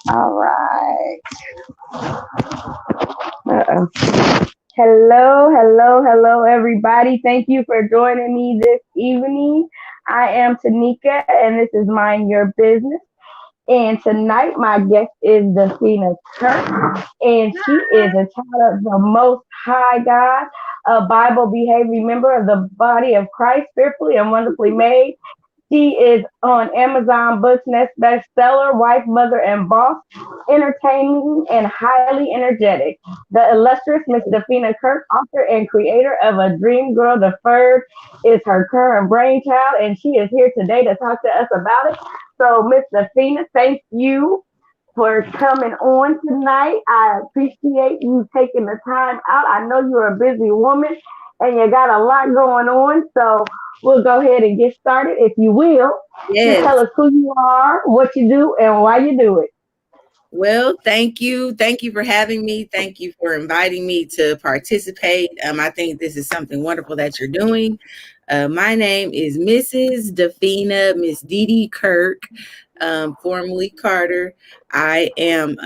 All right. Uh-oh. Hello, everybody. Thank you for joining me this evening. I am Tanika, and this is Mind Your Business. And tonight, my guest is Dafina Kirk, and she is a child of the Most High God, a Bible behaving member of the body of Christ, fearfully and wonderfully made. She is on Amazon Books Next bestseller, wife, mother, and boss, entertaining and highly energetic. The illustrious Miss Dafina Kirk, author and creator of A Dream Girl Deferred, is her current brainchild, and she is here today to talk to us about it. So, Miss Dafina, thank you for coming on tonight. I appreciate you taking the time out. I know you're a busy woman and you got a lot going on. So we'll go ahead and get started. If you will, just tell Yes. us who you are, what you do, and why you do it. Well, thank you. Thank you for having me. Thank you for inviting me to participate. I think this is something wonderful that you're doing. My name is Mrs. Dafina, Miss Dee Dee Kirk, formerly Carter. I am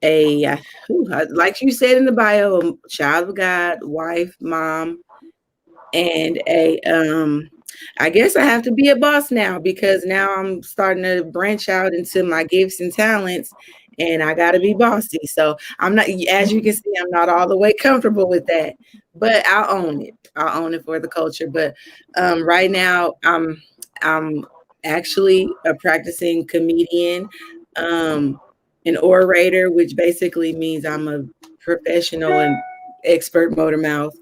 like you said in the bio, a child of God, wife, mom, and a I guess I have to be a boss now because now I'm starting to branch out into my gifts and talents and I got to be bossy. So I'm not, as you can see, I'm not all the way comfortable with that, but I'll own it. I'll own it for the culture. But right now I'm actually a practicing comedian, um, an orator, which basically means I'm a professional and expert motor mouth,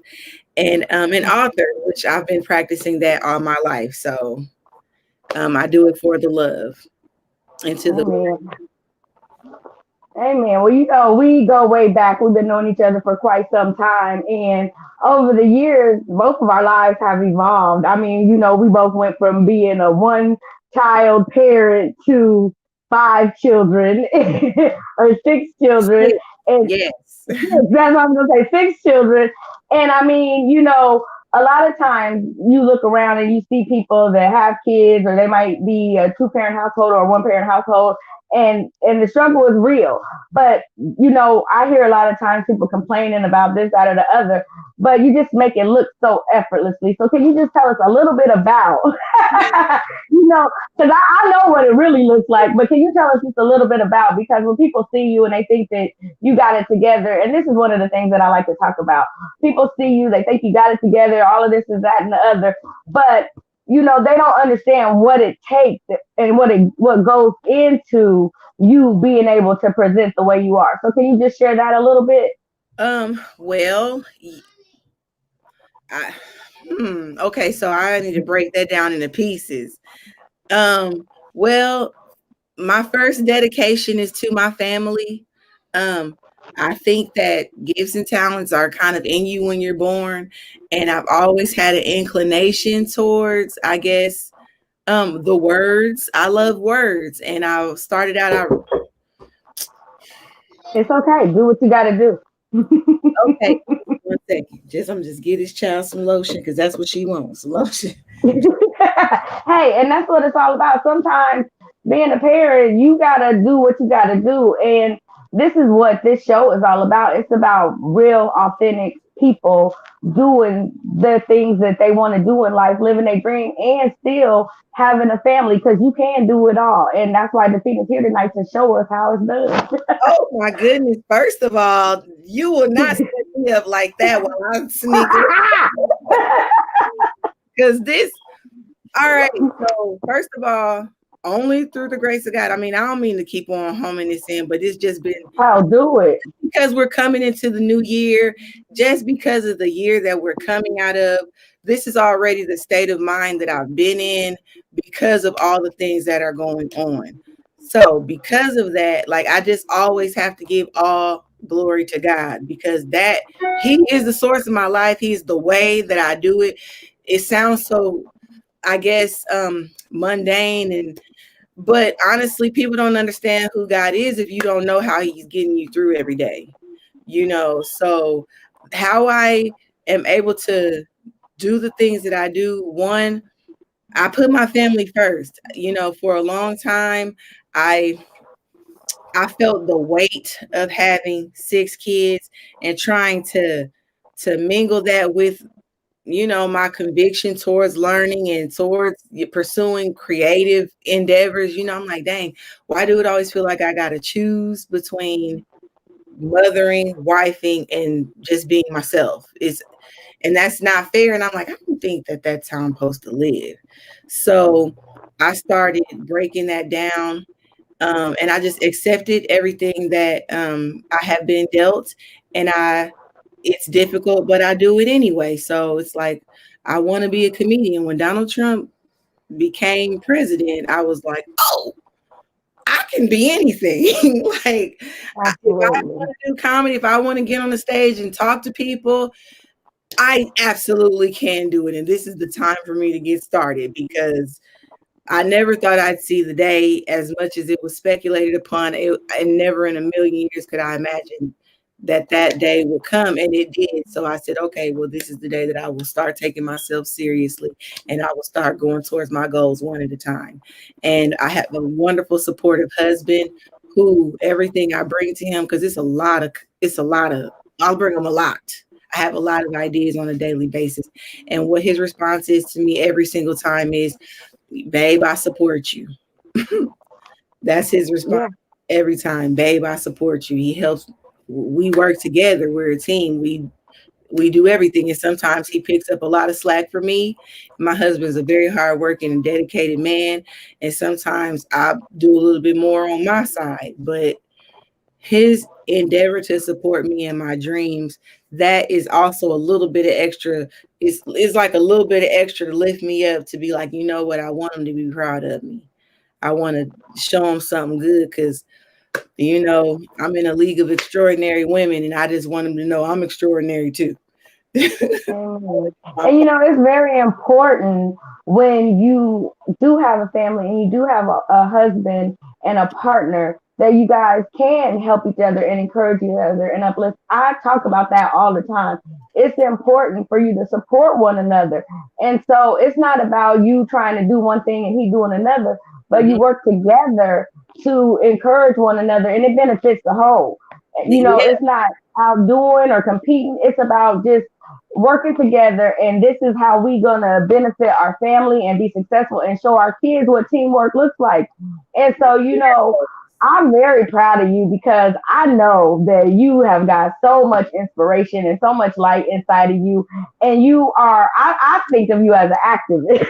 and an author, which I've been practicing that all my life. So I do it for the love and to the Amen. Amen. Well, you know, we go way back. We've been knowing each other for quite some time. And over the years, both of our lives have evolved. I mean, you know, we both went from being a one child parent to five children or six children. six. And Yes. that's what I'm gonna say, six children. And I mean, you know, a lot of times you look around and you see people that have kids, or they might be a two parent household or a one parent household, and the struggle is real. But you know, I hear a lot of times people complaining about this, that, or the other, but you just make it look so effortlessly. So can you just tell us a little bit about, you know, because I know what it really looks like, but can you tell us just a little bit about, because when people see you and they think that you got it together, and this is one of the things that I like to talk about. People see you, they think you got it together, all of this is that and the other, but you know, they don't understand what it takes and what goes into you being able to present the way you are. So can you just share that a little bit? Well, I, okay, so I need to break that down into pieces. Well, my first dedication is to my family. Um, I think that gifts and talents are kind of in you when you're born, and I've always had an inclination towards, I guess, the words. I love words, and I started out. It's okay. Do what you got to do. Okay, 1 second. I'm just get this child some lotion because that's what she wants. Some lotion. Hey, and that's what it's all about. Sometimes being a parent, you gotta do what you gotta do. And this is what this show is all about. It's about real, authentic people doing the things that they want to do in life, living their dream, and still having a family, because you can do it all. And that's why the Phoenix here tonight to show us how it's done. Oh my goodness! First of all, you will not set me up like that while I sneak because this. All right. So first of all, only through the grace of God. I mean, I don't mean to keep on homing this in, but it's just been I'll do it. because we're coming into the new year, just because of the year that we're coming out of. This is already the state of mind that I've been in because of all the things that are going on. So, because of that, like I just always have to give all glory to God because that He is the source of my life. He's the way that I do it. It sounds so, I guess, mundane, and but honestly, people don't understand who God is if you don't know how He's getting you through every day. So how I am able to do the things that I do, one, I put my family first. For a long time, I I felt the weight of having 6 kids and trying to mingle that with, my conviction towards learning and towards pursuing creative endeavors. I'm like, dang, why do it always feel like I got to choose between mothering, wifing, and just being myself? And that's not fair. And I'm like, I don't think that that's how I'm supposed to live. So I started breaking that down. And I just accepted everything that I have been dealt. And it's difficult, but I do it anyway. So it's like, I want to be a comedian. When Donald Trump became president, I was like, oh, I can be anything. Like, if I Absolutely. want to do comedy, if I want to get on the stage and talk to people, I absolutely can do it. And this is the time for me to get started, because I never thought I'd see the day, as much as it was speculated upon. And never in a million years could I imagine that that day would come, and it did. So I said, okay, well, this is the day that I will start taking myself seriously, and I will start going towards my goals one at a time. And I have a wonderful, supportive husband who everything I bring to him, because I'll bring him a lot. I have a lot of ideas on a daily basis. And what his response is to me every single time is, babe, I support you. That's his response Yeah. every time. Babe, I support you. He helps. We work together. We're a team. We do everything. And sometimes he picks up a lot of slack for me. My husband's a very hardworking and dedicated man. And sometimes I do a little bit more on my side. But his endeavor to support me in my dreams, that is also a little bit of extra. It's like a little bit of extra to lift me up, to be like, you know what, I want him to be proud of me. I want to show him something good, because I'm in a league of extraordinary women, and I just want him to know I'm extraordinary too. Amen. And it's very important when you do have a family and you do have a husband and a partner, that you guys can help each other and encourage each other and uplift. I talk about that all the time. It's important for you to support one another. And so it's not about you trying to do one thing and he doing another, but you Mhm. work together to encourage one another, and it benefits the whole. Yeah. It's not outdoing or competing. It's about just working together, and this is how we gonna benefit our family and be successful and show our kids what teamwork looks like. And so, I'm very proud of you, because I know that you have got so much inspiration and so much light inside of you. And I think of you as an activist.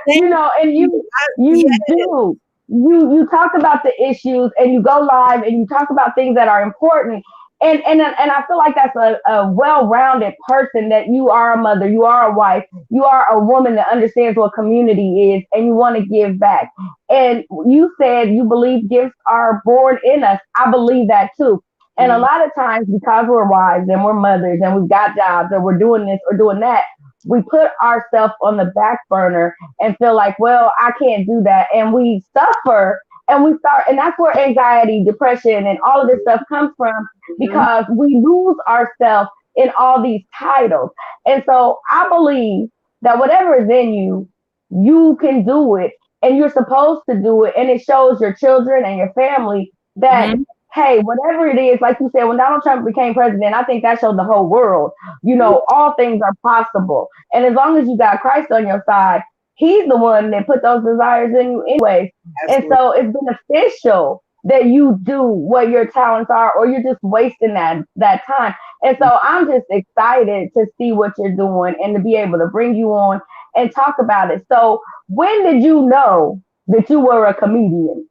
Thank And you. you Yeah. do. You talk about the issues, and you go live and you talk about things that are important. And I feel like that's a well-rounded person, that you are a mother, you are a wife, you are a woman that understands what community is, and you want to give back. And you said you believe gifts are born in us. I believe that too. And a Mhm. lot of times, because we're wives and we're mothers and we've got jobs and we're doing this or doing that, we put ourselves on the back burner and feel like, well, I can't do that. And we suffer, and and that's where anxiety, depression, and all of this stuff comes from, Mhm. because we lose ourselves in all these titles. And so I believe that whatever is in you, you can do it, and you're supposed to do it. And it shows your children and your family that, Mhm. hey, whatever it is, like you said, when Donald Trump became president, I think that showed the whole world, Yeah. all things are possible. And as long as you got Christ on your side, he's the one that put those desires in you anyways. And Absolutely. so it's beneficial that you do what your talents are, or you're just wasting that time. And so I'm just excited to see what you're doing and to be able to bring you on and talk about it. So when did you know that you were a comedian?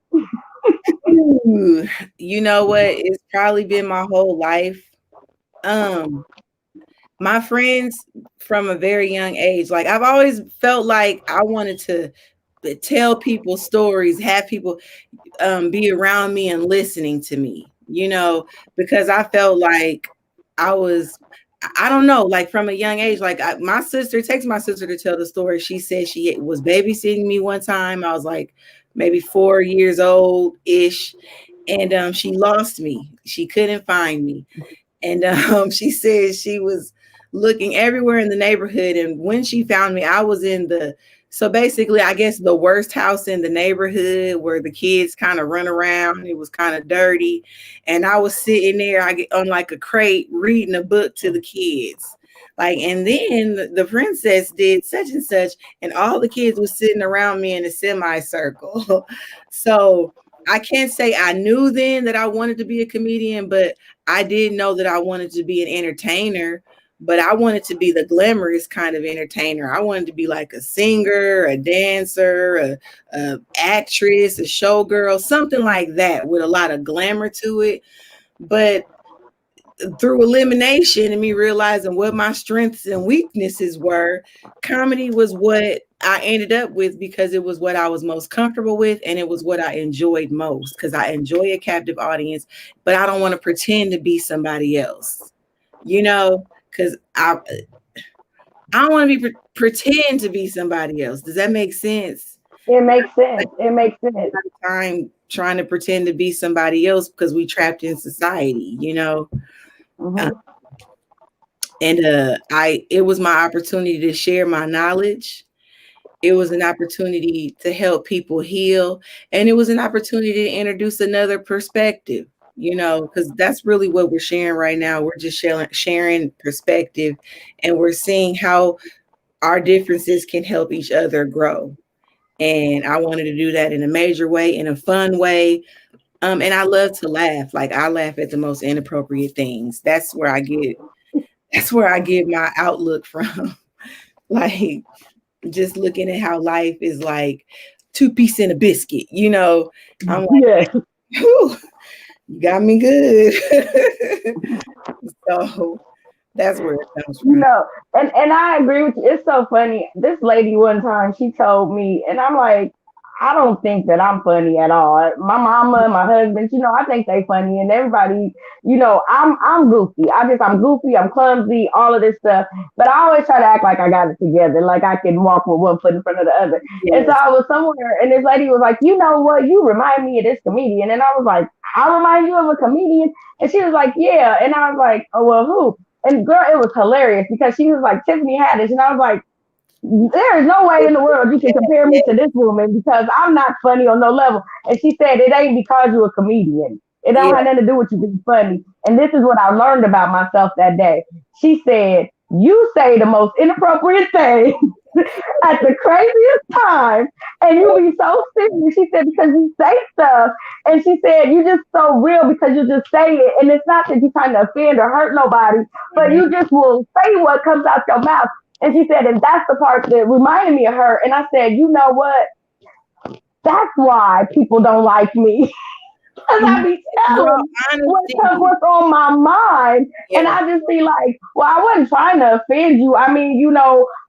Ooh, you know what? It's probably been my whole life. Um, my friends from a very young age, like, I've always felt like I wanted to tell people stories, have people be around me and listening to me, because I felt like I was, I don't know, like from a young age, like my sister, it takes my sister to tell the story. She said she was babysitting me one time. I was like maybe 4 years old ish. And she lost me. She couldn't find me. And she said she was looking everywhere in the neighborhood. And when she found me, I was in So basically, I guess the worst house in the neighborhood where the kids kind of run around. It was kind of dirty. And I was sitting there, I get on like a crate reading a book to the kids. Like, and then the princess did such and such, and all the kids was sitting around me in a semicircle. So I can't say I knew then that I wanted to be a comedian, but I did know that I wanted to be an entertainer, but I wanted to be the glamorous kind of entertainer. I wanted to be like a singer, a dancer, a actress, a showgirl, something like that with a lot of glamour to it. But through elimination and me realizing what my strengths and weaknesses were, comedy was what I ended up with because it was what I was most comfortable with and it was what I enjoyed most because I enjoy a captive audience, but I don't want to pretend to be somebody else, you know, because I don't want to be pretend to be somebody else. Does that make sense? It makes sense. Like, It makes sense. time trying to pretend to be somebody else because we trapped in society, you know. Uh, Mm-hmm. and it was my opportunity to share my knowledge. It was an opportunity to help people heal, and it was an opportunity to introduce another perspective, you know, because that's really what we're sharing right now. We're just sharing perspective, and we're seeing how our differences can help each other grow. And I wanted to do that in a major way, in a fun way. And I love to laugh. Like I laugh at the most inappropriate things. That's where I get my outlook from. Like just looking at how life is like two piece in a biscuit, you know. I'm like, Yeah. whew, you got me good. So that's where it comes You from. know, and I agree with you. It's so funny. This lady one time she told me, and I'm like, I don't think that I'm funny at all. My mama, my husband, I think they funny, and everybody, I'm goofy. I'm goofy. I'm clumsy. All of this stuff, but I always try to act like I got it together, like I can walk with one foot in front of the other. And so Yes. I was somewhere, and this lady was like, you know what? You remind me of this comedian, and I was like, I remind you of a comedian, and she was like, yeah, and I was like, oh well, who? And girl, it was hilarious because she was like Tiffany Haddish, and I was like, there is no way in the world you can compare me to this woman because I'm not funny on no level. And she said, it ain't because you're a comedian. It don't Yeah. have nothing to do with you being funny. And this is what I learned about myself that day. She said, you say the most inappropriate thing at the craziest time, and you be so serious. She said, because you say stuff, and she said, you just so real because you just say it, and it's not that you're trying to offend or hurt nobody, but Mhm. you just will say what comes out your mouth. And she said, and that's the part that reminded me of her. And I said, you know what? That's why people don't like me. Because I be Well, telling honesty. what's on my mind. And Yeah. I just be like, well, I wasn't trying to offend you. I mean,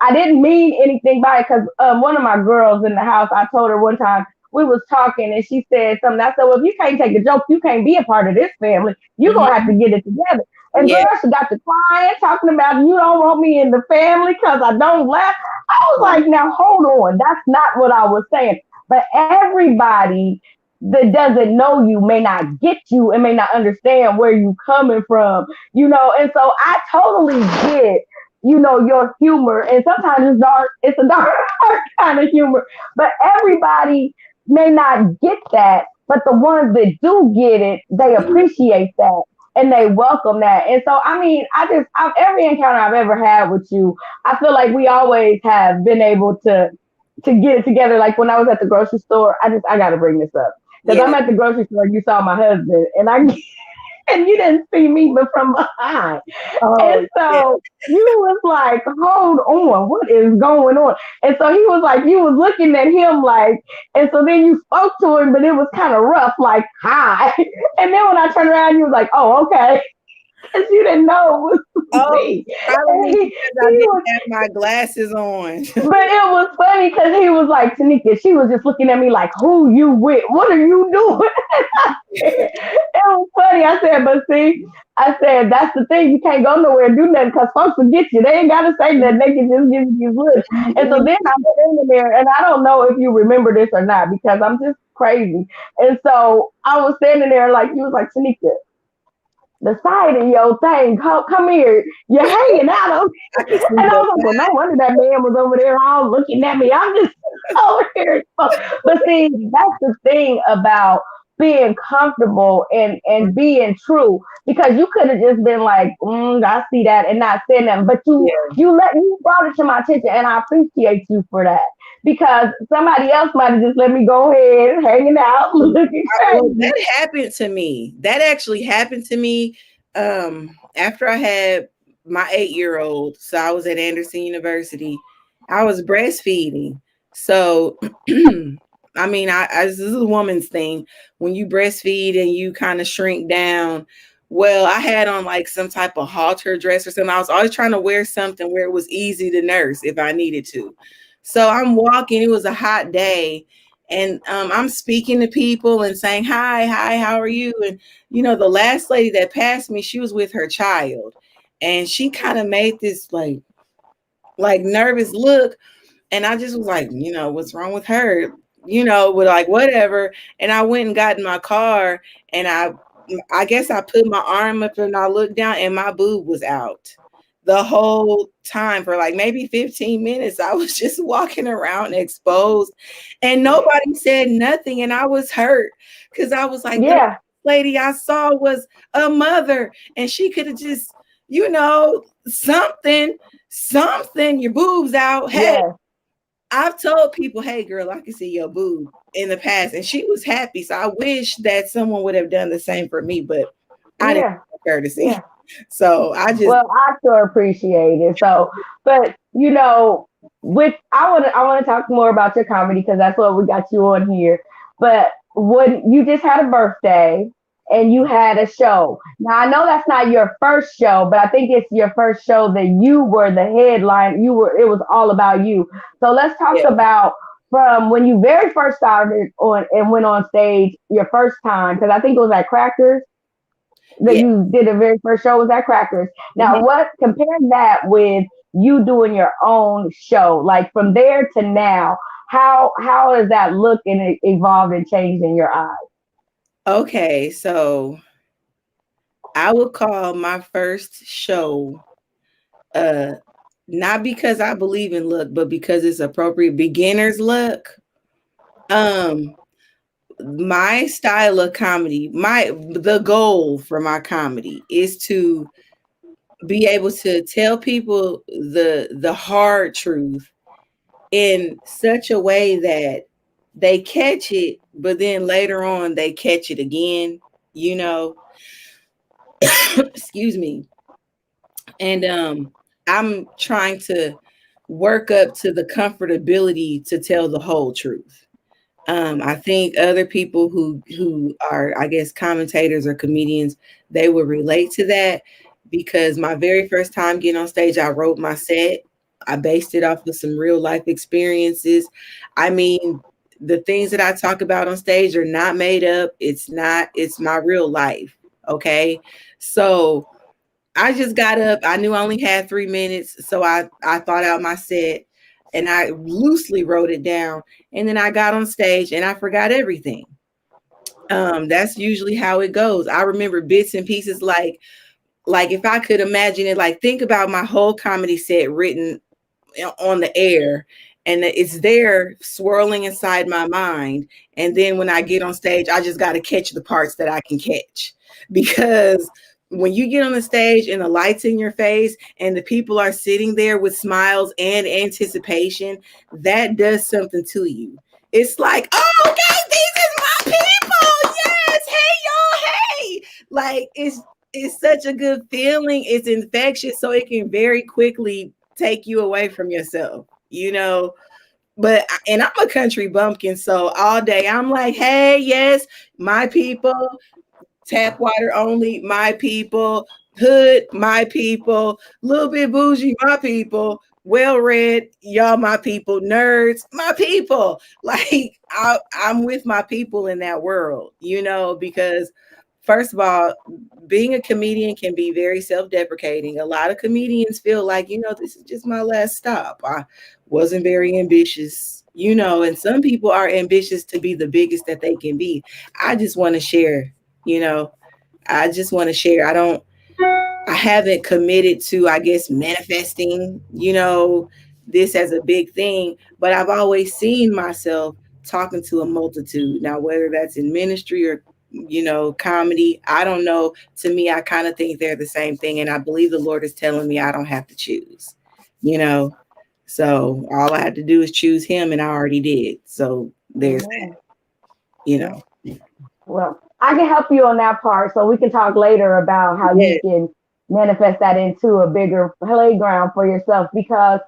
I didn't mean anything by it because one of my girls in the house, I told her one time, we was talking and she said something. I said, well, if you can't take a joke, you can't be a part of this family. You're going to have Mhm. to get it together. And Yeah. girl, she got to crying, talking about you don't want me in the family because I don't laugh. I was like, now hold on. That's not what I was saying. But everybody that doesn't know you may not get you and may not understand where you coming from, and so I totally get, your humor, and sometimes it's dark, it's a dark kind of humor, but everybody may not get that, but the ones that do get it, they appreciate that and they welcome that. And so I mean, every encounter I've ever had with you, I feel like we always have been able to get it together. Like when I was at the grocery store, I got to bring this up because Yeah. I'm at the grocery store. You saw my husband, and and you didn't see me, but from behind. Oh, And yeah. so you was like, hold on, what is going on? And so he was like, you was looking at him like, and so then you spoke to him, but it was kind of rough, like, hi. And then when I turned around, you was like, oh, okay. Because you didn't know it was Oh, me. And probably because I he didn't was have my glasses on. But it was funny because he was like, Tanika, she was just looking at me like, who you with? What are you doing? It was funny. I said, but see, I said, that's the thing. You can't go nowhere and do nothing because folks will get you. They ain't got to say that. They can just give you looks. And so then I'm standing there, and I don't know if you remember this or not because I'm just crazy. And so I was standing there like, he was like, Tanika, the side of your thing. Come here. You're hanging out. I can see And I the was like, well, no wonder that man was over there all looking at me. I'm just over here. But see, that's the thing about being comfortable and being true, because you could have just been like, I see that, and not saying that, but yeah. you brought it to my attention, and I appreciate you for that, because somebody else might have just let me go ahead hanging out looking Well, crazy. that happened to me. That actually happened to me after I had my 8 year old. So I was at Anderson University. I was breastfeeding. So, I mean, this is a woman's thing. When you breastfeed and you kind of shrink down, well, I had on like some type of halter dress or something. I was always trying to wear something where it was easy to nurse if I needed to. So I'm walking, it was a hot day, and I'm speaking to people and saying, hi, how are you? And, the last lady that passed me, she was with her child. And she kind of made this like nervous look. And I just was like, what's wrong with her? With like whatever. And I went and got in my car, and I guess I put my arm up and I looked down and my boob was out. The whole time for like maybe 15 minutes, I was just walking around exposed, and nobody said nothing. And I was hurt because I was like, the Yeah, lady I saw was a mother, and she could have just, something, your boobs out. Hey, yeah, I've told people, hey, girl, I can see your boob in the past. And she was happy. So I wish that someone would have done the same for me, but I didn't yeah, have courtesy. yeah. So I just, Well, I sure appreciate it. So, but with I want to talk more about your comedy, because that's what we got you on here. But when you just had a birthday and you had a show, now I know that's not your first show, but I think it's your first show that you were the headline. It was all about you. So let's talk yeah, about from when you very first started on and went on stage your first time, because I think it was at Crackers that yeah. you did the very first show was at Crackers. Now, Mhm. what compare that with you doing your own show? Like from there to now, how has that looked and evolved and changed in your eyes? Okay. So I would call my first show, uh, not because I believe in luck, but because it's appropriate beginner's luck. Um, my style of comedy, the goal for my comedy is to be able to tell people the hard truth in such a way that they catch it, but then later on they catch it again, you know. Excuse me. And I'm trying to work up to the comfortability to tell the whole truth. I think other people who are, I guess, commentators or comedians, they would relate to that, because my very first time getting on stage, I wrote my set. I based it off of some real life experiences. I mean, the things that I talk about on stage are not made up. It's my real life. Okay. So I just got up. I knew I only had 3 minutes. So I thought out my set and I loosely wrote it down. And then I got on stage and I forgot everything. That's usually how it goes. I remember bits and pieces, like if I could imagine it, like think about my whole comedy set written on the air, and it's there swirling inside my mind. And then when I get on stage, I just got to catch the parts that I can catch, because when you get on the stage and the lights in your face and the people are sitting there with smiles and anticipation, that does something to you. It's like, oh, okay, these is my people. Yes, hey y'all, hey. Like it's such a good feeling. It's infectious, so it can very quickly take you away from yourself, you know. And I'm a country bumpkin, so all day I'm like, hey, yes, my people, tap water only, my people, hood, my people, little bit bougie, my people, well read, y'all, my people, nerds, my people. Like I'm with my people in that world, because first of all, being a comedian can be very self-deprecating. A lot of comedians feel like, this is just my last stop. I wasn't very ambitious, and some people are ambitious to be the biggest that they can be. I just want to share, you know, I just want to share. I haven't committed to, I guess, manifesting, this as a big thing, but I've always seen myself talking to a multitude. Now, whether that's in ministry or, comedy, I don't know. To me, I kind of think they're the same thing. And I believe the Lord is telling me I don't have to choose, you know. So all I had to do is choose him, and I already did. So there's that, Amen. you Yeah. know. Well, I can help you on that part, so we can talk later about how you Yeah. can manifest that into a bigger playground for yourself. Because,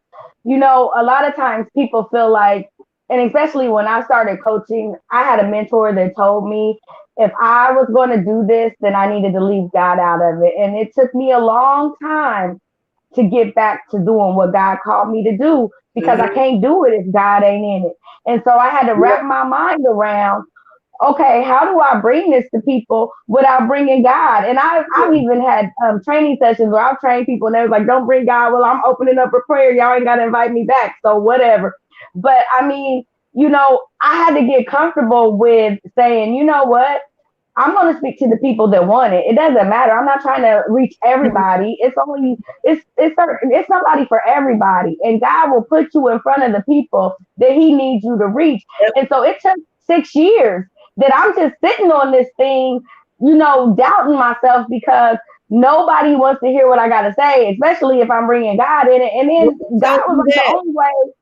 a lot of times people feel like, and especially when I started coaching, I had a mentor that told me if I was going to do this, then I needed to leave God out of it. And it took me a long time to get back to doing what God called me to do, because I Hmm. can't do it if God ain't in it. And so I had to wrap my mind around, okay, how do I bring this to people without bringing God? And I've even had training sessions where I've trained people and they was like, don't bring God. Well, I'm opening up a prayer. Y'all ain't got to invite me back. So whatever. But I mean, I had to get comfortable with saying, you know what? I'm going to speak to the people that want it. It doesn't matter. I'm not trying to reach everybody. It's somebody for everybody. And God will put you in front of the people that he needs you to reach. Yep. And so it took 6 years that I'm just sitting on this thing, doubting myself because nobody wants to hear what I got to say, especially if I'm bringing God in it. And Well, then who God told was you like, the that? only way,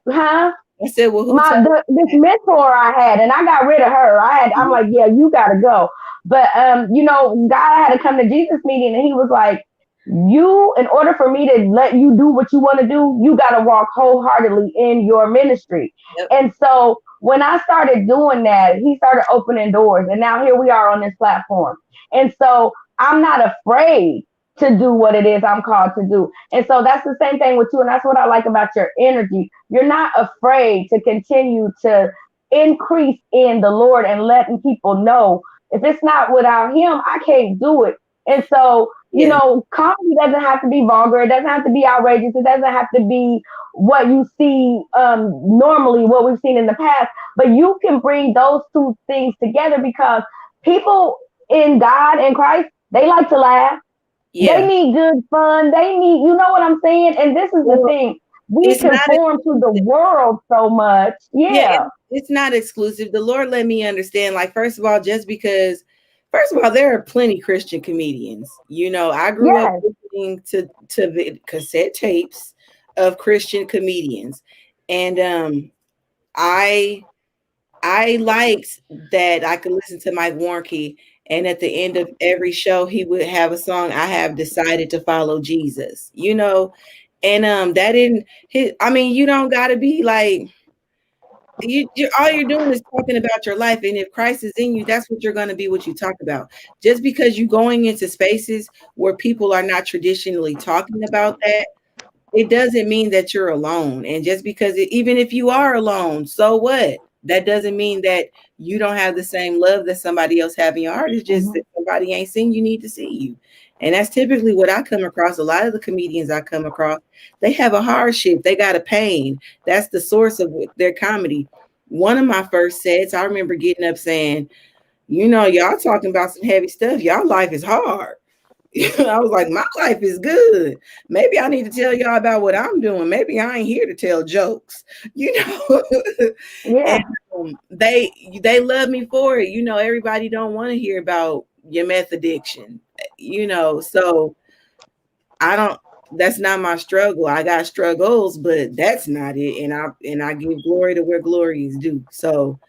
huh? I said, well, who told This you mentor I had, and I got rid of her. I'm that? like, yeah, you gotta go. But God had to come to Jesus meeting, and he was like, in order for me to let you do what you want to do, you gotta walk wholeheartedly in your ministry. Yep. And so when I started doing that, he started opening doors, and now here we are on this platform. And so I'm not afraid to do what it is I'm called to do. And so that's the same thing with you. And that's what I like about your energy. You're not afraid to continue to increase in the Lord and letting people know if it's not without him, I can't do it. And so, Yeah. comedy doesn't have to be vulgar. It doesn't have to be outrageous. It doesn't have to be what you see normally, what we've seen in the past. But you can bring those two things together because people in God and Christ, they like to laugh. They Yeah. need good fun. They need, you know what I'm saying? And this is the Well, thing. We it's not conform to the exclusive. world so much. Yeah, Yeah. it's not exclusive. The Lord let me understand, like, first of all, just because, first of all, there are plenty Christian comedians. I grew up Yes. listening to cassette tapes of Christian comedians, and I I liked that I could listen to Mike Warnke, and at the end of every show, he would have a song. I have decided to follow Jesus. And that didn't hit. I mean, you don't got to be like you all you're doing is talking about your life, and if Christ is in you, that's what you're going to be, what you talk about. Just because you're going into spaces where people are not traditionally talking about that, it doesn't mean that you're alone. And just because even if you are alone, so what? That doesn't mean that you don't have the same love that somebody else have in your heart. It's just Hmm. that somebody ain't seen you, need to see you. And that's typically what I come across. A lot of the comedians I come across, they have a hardship. They got a pain. That's the source of their comedy. One of my first sets, I remember getting up saying, y'all talking about some heavy stuff. Y'all life is hard. I was like, my life is good. Maybe I need to tell y'all about what I'm doing. Maybe I ain't here to tell jokes, you know. And Yeah. they love me for it. Everybody don't want to hear about your meth addiction, So I don't. That's not my struggle. I got struggles, but that's not it. And I give glory to where glory is due. So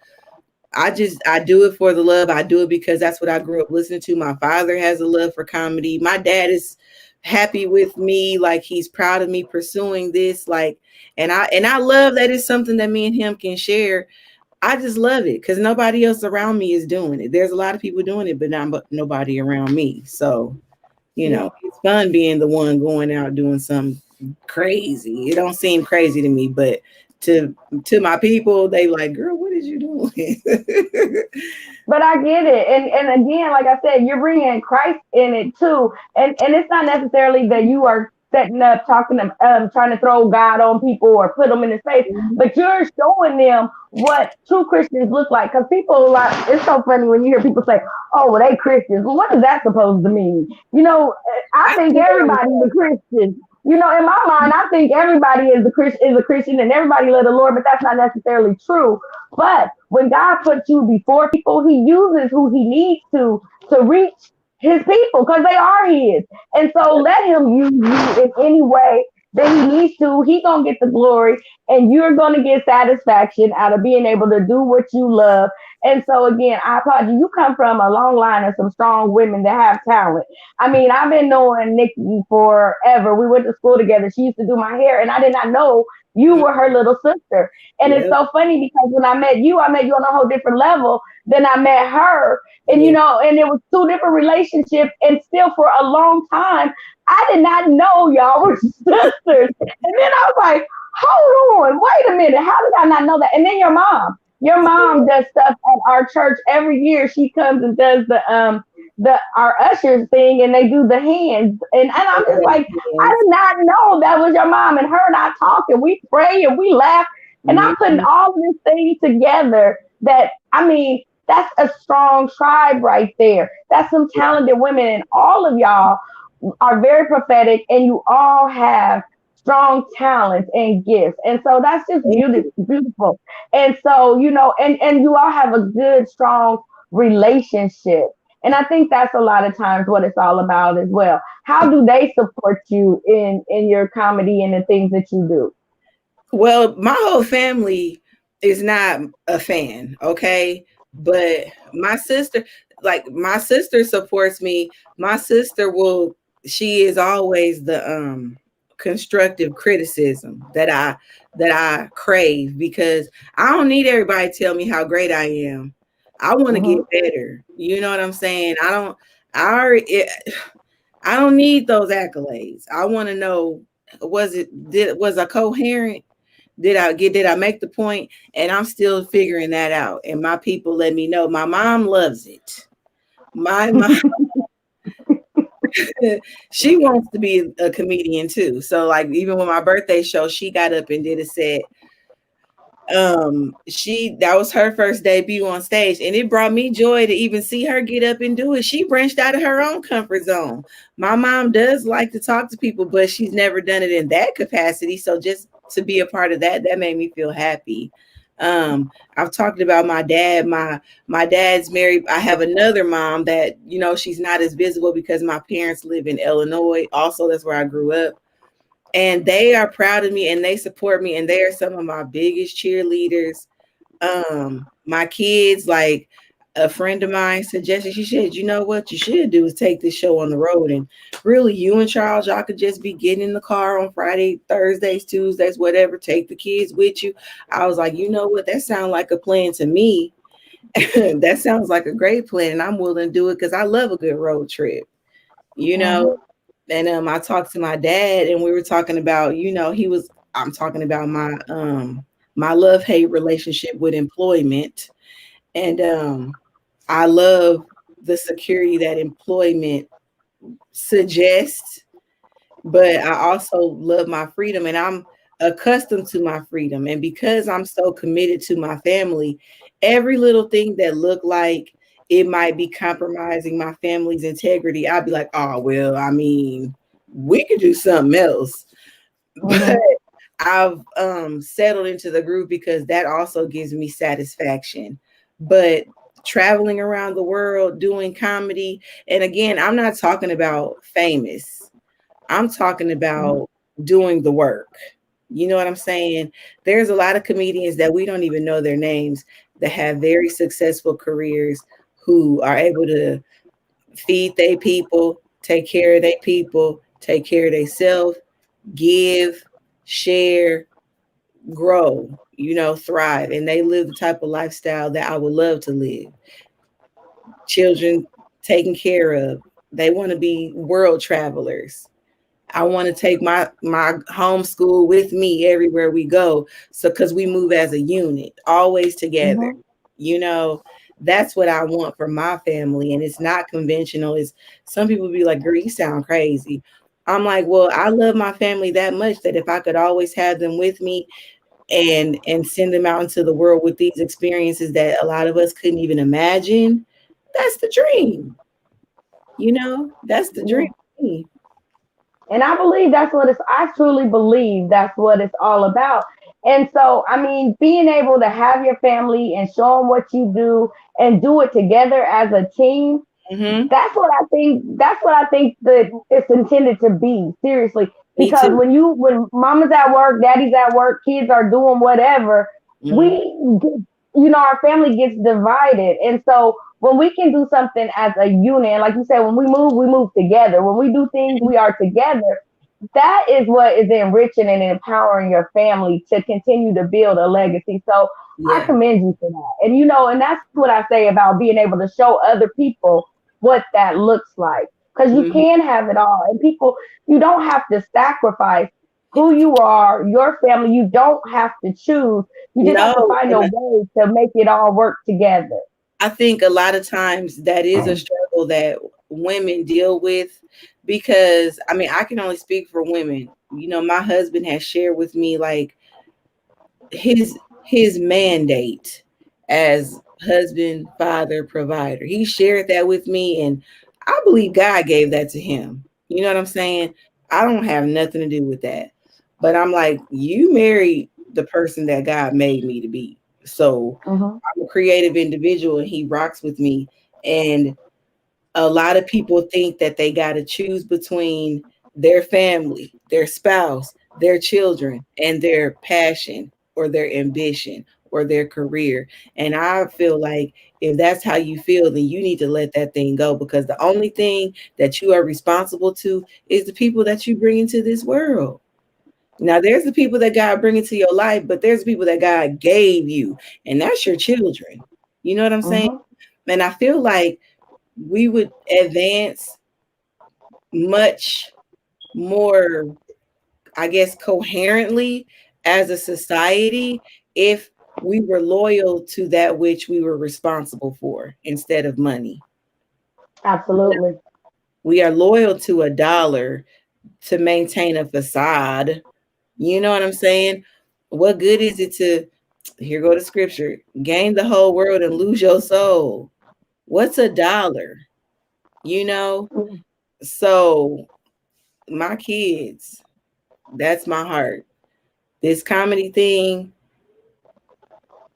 I do it for the love. I do it because that's what I grew up listening to. My father has a love for comedy. My dad is happy with me, like he's proud of me pursuing this, like, and I love that it's something that me and him can share. I just love it because nobody else around me is doing it. There's a lot of people doing it, but nobody around me. So, Yeah. it's fun being the one going out doing something crazy. It don't seem crazy to me, but to to my people, they like, girl, what is you doing? But I get it. And again, like I said, you're bringing Christ in it too. And it's not necessarily that you are setting up, talking to, trying to throw God on people or put them in his face, Mhm. but you're showing them what true Christians look like. Because people like, it's so funny when you hear people say, "Oh, well, they Christians." Well, what is that supposed to mean? You know, I I think still don't everybody's a Christian. You know, in my mind, I think everybody is a Christian and everybody love the Lord, but that's not necessarily true. But when God puts you before people, He uses who He needs to reach His people because they are His. And so let Him use you in any way that He needs to. He gonna get the glory, and you're gonna get satisfaction out of being able to do what you love. And so again, I applaud you. You come from a long line of some strong women that have talent. I mean, I've been knowing Nikki forever. We went to school together. She used to do my hair, and I did not know you know. were her little sister. And it's Yep. so funny because when I met you on a whole different level than I met her. And you Yeah. know, and it was two different relationships, and still for a long time, I did not know y'all were sisters. And then I was like, hold on, wait a minute, how did I not know that? And then your mom does stuff at our church every year. She comes and does the our ushers thing, and they do the hands, and I'm just Okay. like, I Yes. did not know that was your mom. And her and I talk, and we pray, and we laugh, and I'm putting Mhm. all of this thing together. That I mean, that's a strong tribe right there. That's some talented women, and all of y'all are very prophetic, and you all have strong talents and gifts. And so that's just Thank you. beautiful. And so, you know, and you all have a good, strong relationship. And I think that's a lot of times what it's all about as well. How do they support you in your comedy and the things that you do? Well, my whole family is not a fan, okay? But my sister supports me. My sister will she is always the constructive criticism that I crave because I don't need everybody to tell me how great I am. I want to get Mm-hmm. better. You know what I'm saying? I already I don't need those accolades. I want to know was I coherent? Did I make the point? And I'm still figuring that out. And my people let me know. My mom loves it. My mom she wants to be a comedian too. So like even with my birthday show, she got up and did a set. She that was her first debut on stage, and it brought me joy to even see her get up and do it. She branched out of her own comfort zone. My mom does like to talk to people, but she's never done it in that capacity, so just to be a part of that made me feel happy. I've talked about my dad. My dad's married. I have another mom that she's not as visible because my parents live in Illinois. Also, that's where I grew up, and they are proud of me and they support me, and they are some of my biggest cheerleaders. My kids, like a friend of mine suggested, she said, you know what you should do is take this show on the road, and really you and Charles, y'all could just be getting in the car on Friday, Thursdays, Tuesdays, whatever, take the kids with you. I was like, you know what, that sounds like a plan to me. That sounds like a great plan, and I'm willing to do it because I love a good road trip, you know. Mm-hmm. And I talked to my dad, and we were talking about, I'm talking about my love-hate relationship with employment. And I love the security that employment suggests, but I also love my freedom, and I'm accustomed to my freedom. And because I'm so committed to my family, every little thing that looked like it might be compromising my family's integrity, I'd be like, oh, well, I mean, we could do something else. But Mm-hmm. I've settled into the group because that also gives me satisfaction. But traveling around the world doing comedy, and again, I'm not talking about famous. I'm talking about doing the work. You know what I'm saying? There's a lot of comedians that we don't even know their names that have very successful careers who are able to feed their people, take care of their people, take care of themselves, give, share, grow, thrive. And they live the type of lifestyle that I would love to live. Children taken care of. They want to be world travelers. I want to take my homeschool with me everywhere we go. So because we move as a unit, always together. Mm-hmm. You know, that's what I want for my family. And it's not conventional. It's some people be like, girl, you sound crazy. I'm like, well, I love my family that much that if I could always have them with me and send them out into the world with these experiences that a lot of us couldn't even imagine, that's the dream. That's the dream Yeah. for me. And I believe that's what it's, I truly believe that's what it's all about. And so, I mean, being able to have your family and show them what you do and do it together as a team, Hmm. that's what I think that it's intended to be, seriously. Me Because too. when mama's at work, daddy's at work, kids are doing whatever, we, Hmm. our family gets divided. And so when we can do something as a unit, like you said, when we move together. When we do things, we are together. That is what is enriching and empowering your family to continue to build a legacy. So I Yeah. commend you for that. And that's what I say about being able to show other people what that looks like. Because you Hmm. can have it all. And people, you don't have to sacrifice who you are, your family. You don't have to choose. You just have to No, find and a way to make it all work together. I think a lot of times that is a struggle that women deal with because I mean, I can only speak for women. My husband has shared with me like his mandate as husband, father, provider. He shared that with me and I believe God gave that to him. You know what I'm saying? I don't have nothing to do with that. But I'm like, you married the person that God made me to be. So Mm-hmm. I'm a creative individual and he rocks with me. And a lot of people think that they got to choose between their family, their spouse, their children, and their passion or their ambition or their career. And I feel like if that's how you feel, then you need to let that thing go because the only thing that you are responsible to is the people that you bring into this world. Now, there's the people that God bring into your life, but there's people that God gave you, and that's your children. You know what I'm saying? Mm-hmm. And I feel like we would advance much more, I guess, coherently as a society if we were loyal to that which we were responsible for instead of money. Absolutely. We are loyal to a dollar to maintain a facade. You know what I'm saying? What good is it to, here go the scripture, gain the whole world and lose your soul? What's a dollar? You know? So my kids, that's my heart. This comedy thing,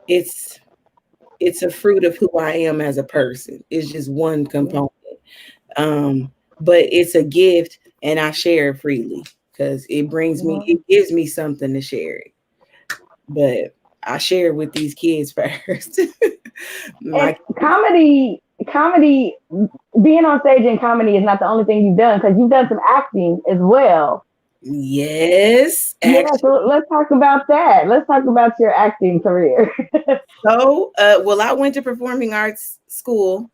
it's it's a fruit of who I am as a person. It's just one component. Um, but it's a gift and I share it freely because Mm-hmm. it gives me something to share it. But I share it with these kids first. And My comedy, being on stage in comedy is not the only thing you've done because you've done some acting as well. yes, Yeah, actually. so let's talk about that. Let's talk about your acting career. So, well, I went to performing arts school.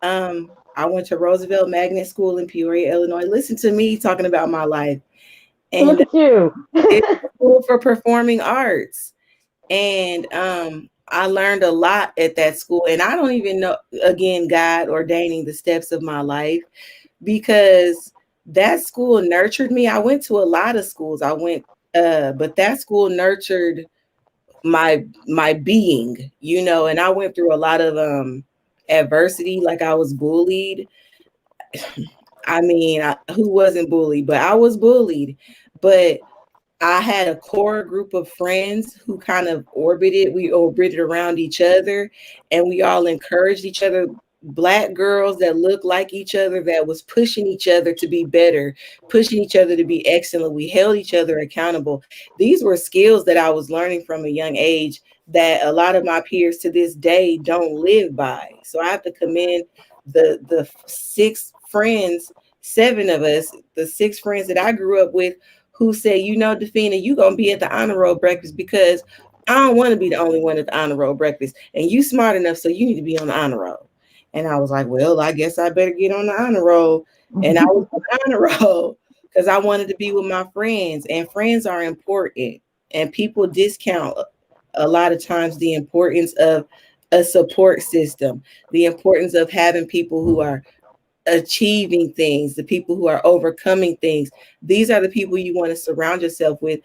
I went to Roosevelt Magnet School in Peoria, Illinois. Listen to me talking about my life. Look And at you. it's a school for performing arts. And I learned a lot at that school. And I don't even know, again, God ordaining the steps of my life because that school nurtured me. I went to a lot of schools. But that school nurtured my being, and I went through a lot of adversity, like I was bullied. I mean, who wasn't bullied? But I was bullied. But I had a core group of friends who kind of we orbited around each other and we all encouraged each other. Black girls that looked like each other, that was pushing each other to be better, pushing each other to be excellent. We held each other accountable. These were skills that I was learning from a young age that a lot of my peers to this day don't live by. So I have to commend the six friends, seven of us, the six friends that I grew up with who said, Dafina, you gonna be at the honor roll breakfast because I don't want to be the only one at the honor roll breakfast. And you smart enough, so you need to be on the honor roll. And I was like, well, I guess I better get on the honor roll. And I was on the honor roll because I wanted to be with my friends. And friends are important. And people discount a lot of times the importance of a support system, the importance of having people who are achieving things, the people who are overcoming things. These are the people you want to surround yourself with.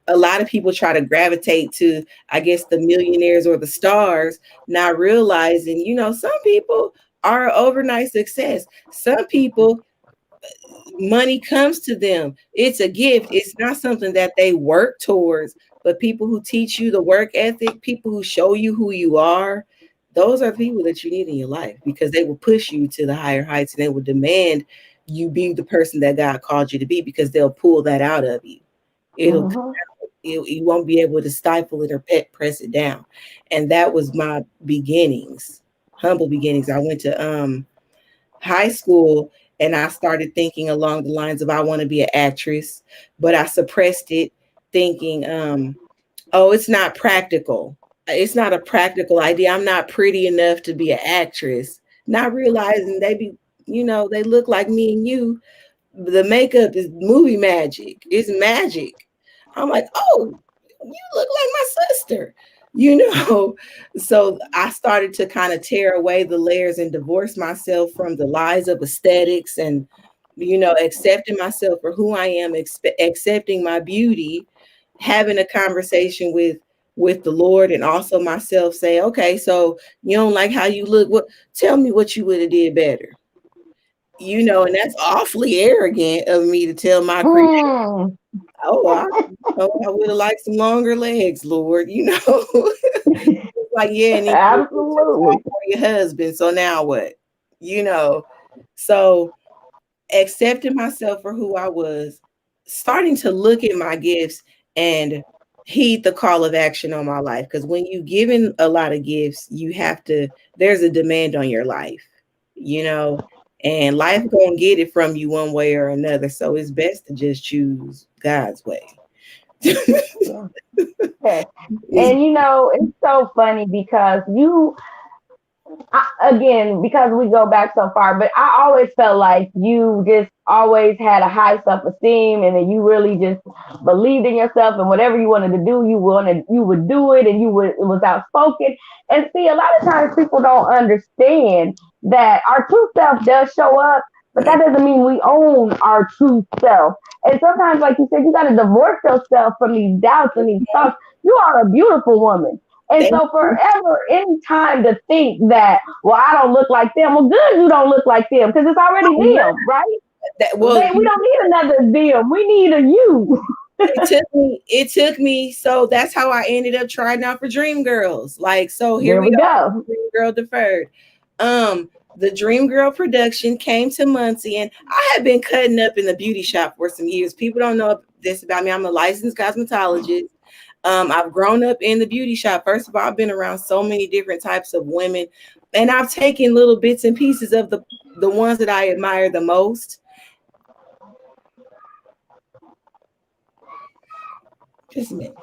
A lot of people try to gravitate to, I guess, the millionaires or the stars, not realizing, some people are overnight success. Some people, money comes to them. It's a gift. It's not something that they work towards. But people who teach you the work ethic, people who show you who you are, those are people that you need in your life, because they will push you to the higher heights, and they will demand you be the person that God called you to be, because they'll pull that out of you. It'll Mm-hmm. you won't be able to stifle it or press it down. And that was my beginnings, humble beginnings. I went to high school, and I started thinking along the lines of, I want to be an actress, but I suppressed it, thinking, oh, it's not practical. It's not a practical idea. I'm not pretty enough to be an actress. Not realizing they look like me and you. The makeup is movie magic. It's magic. I'm like, oh, you look like my sister, you know. So I started to kind of tear away the layers and divorce myself from the lies of aesthetics, and accepting myself for who I am, accepting my beauty, having a conversation with the Lord, and also myself, say, okay, so you don't like how you look, what, tell me what you would have did better. And that's awfully arrogant of me to tell my creator, Hmm. oh, I would have liked some longer legs, Lord. It's like, yeah, and then you Absolutely. for your husband. So now what? You know. So accepting myself for who I was, starting to look at my gifts and heed the call of action on my life. Because when you given a lot of gifts, there's a demand on your life, you know, and life gonna get it from you one way or another. So it's best to just choose God's way. Yeah. Okay. It's, And it's so funny because again, because we go back so far, but I always felt like you just always had a high self-esteem, and that you really just believed in yourself, and whatever you wanted to do, you would do it, and it was outspoken. And see, a lot of times people don't understand that our true self does show up, but that doesn't mean we own our true self. And sometimes, like you said, you got to divorce yourself from these doubts and these thoughts. You are a beautiful woman. And thank so you. forever, any time to think that, well, I don't look like them. Well, good, you don't look like them, because it's already them, right? Well, We don't need another them. We need a you. it took me, so that's how I ended up trying out for Dream Girls. Like, so here There we we are, go. Dream Girl Deferred. The Dream Girl production came to Muncie, and I had been cutting up in the beauty shop for some years. People don't know this about me. I'm a licensed cosmetologist. I've grown up in the beauty shop. First of all, I've been around so many different types of women, and I've taken little bits and pieces of the ones that I admire the most. Just a minute.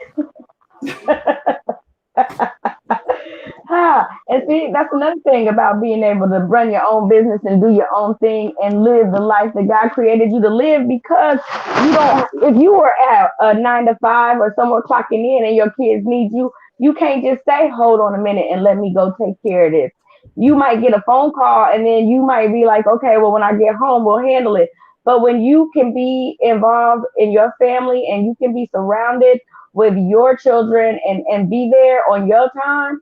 And see, that's another thing about being able to run your own business and do your own thing and live the life that God created you to live, because you don't, if you were at a 9 to 5 or somewhere clocking in and your kids need you, you can't just say, hold on a minute and let me go take care of this. You might get a phone call and then you might be like, okay, well, when I get home, we'll handle it. But when you can be involved in your family and you can be surrounded with your children and be there on your time,